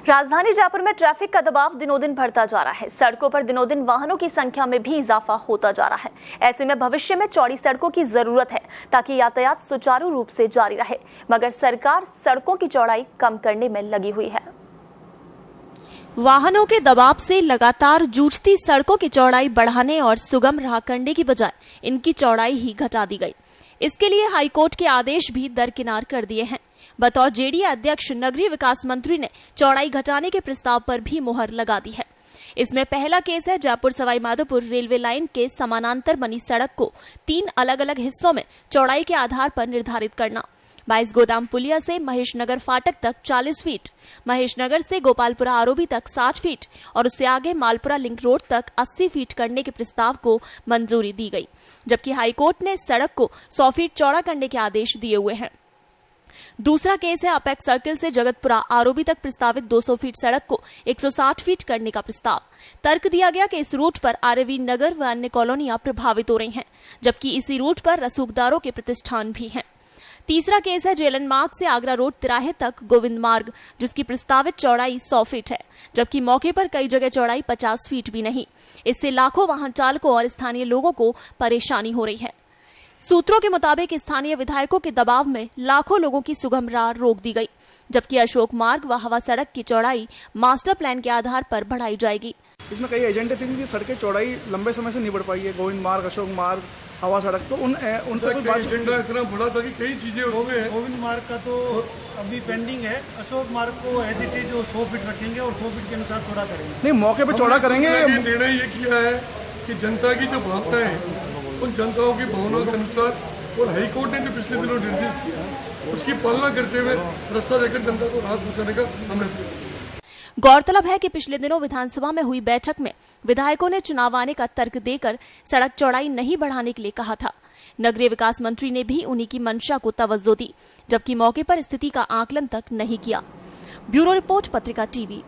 राजधानी जयपुर में ट्रैफिक का दबाव दिनों दिन बढ़ता जा रहा है। सड़कों पर दिनों दिन वाहनों की संख्या में भी इजाफा होता जा रहा है। ऐसे में भविष्य में चौड़ी सड़कों की जरूरत है ताकि यातायात सुचारू रूप से जारी रहे, मगर सरकार सड़कों की चौड़ाई कम करने में लगी हुई है। वाहनों के दबाव से लगातार जूझती सड़कों की चौड़ाई बढ़ाने और सुगम राह करने की बजाय इनकी चौड़ाई ही घटा दी गई। इसके लिए हाईकोर्ट के आदेश भी दरकिनार कर दिए हैं। बतौर जेडीए अध्यक्ष नगरीय विकास मंत्री ने चौड़ाई घटाने के प्रस्ताव पर भी मुहर लगा दी है। इसमें पहला केस है जयपुर सवाई माधोपुर रेलवे लाइन के समानांतर बनी सड़क को 3 अलग अलग हिस्सों में चौड़ाई के आधार पर निर्धारित करना। 22 गोदाम पुलिया से महेशनगर फाटक तक 40 फीट, महेशनगर से गोपालपुरा आरओबी तक 60 फीट और उससे आगे मालपुरा लिंक रोड तक 80 फीट करने के प्रस्ताव को मंजूरी दी गई, जबकि हाईकोर्ट ने सड़क को 100 फीट चौड़ा करने के आदेश दिए हुए हैं। दूसरा केस है अपेक्स सर्किल से जगतपुरा आरओबी तक प्रस्तावित 200 फीट सड़क को 160 फीट करने का प्रस्ताव। तर्क दिया गया कि इस रूट पर आर्यवीर नगर व अन्य कॉलोनियां प्रभावित हो रही हैं, जबकि इसी रूट पर रसूखदारों के प्रतिष्ठान भी हैं। तीसरा केस है जेलन मार्ग से आगरा रोड तिराहे तक गोविंद मार्ग, जिसकी प्रस्तावित चौड़ाई 100 फीट है, जबकि मौके पर कई जगह चौड़ाई 50 फीट भी नहीं। इससे लाखों वाहन चालकों और स्थानीय लोगों को परेशानी हो रही है। सूत्रों के मुताबिक स्थानीय विधायकों के दबाव में लाखों लोगों की सुगम राह रोक दी गई, जबकि अशोक मार्ग व हवा सड़क की चौड़ाई मास्टर प्लान के आधार पर बढ़ाई जाएगी। इसमें कई एजेंडे थे कि सड़कें चौड़ाई लंबे समय से नहीं बढ़ पाई है। गोविंद मार्ग, अशोक मार्ग, हवा सड़क, तो उन पर एजेंडा इतना बड़ा था कि कई चीजें उसमें। गोविंद मार्ग का तो अभी पेंडिंग है। अशोक मार्ग को एज इट इज 100 फीट रखेंगे और 100 फीट के अनुसार चौड़ा करेंगे। नहीं, मौके पे चौड़ा करेंगे। निर्णय ये किया है कि जनता की जो भावनाएं हैं उन जनताओं की भावनाओं के अनुसार, और हाईकोर्ट ने जो पिछले दिनों निर्देश किया उसकी पालना करते हुए रास्ता देकर जनता को राहत पहुंचाने का हमने। गौरतलब है कि पिछले दिनों विधानसभा में हुई बैठक में विधायकों ने चुनाव आने का तर्क देकर सड़क चौड़ाई नहीं बढ़ाने के लिए कहा था। नगरीय विकास मंत्री ने भी उन्हीं की मंशा को तवज्जो दी, जबकि मौके पर स्थिति का आकलन तक नहीं किया। ब्यूरो रिपोर्ट, पत्रिका टीवी।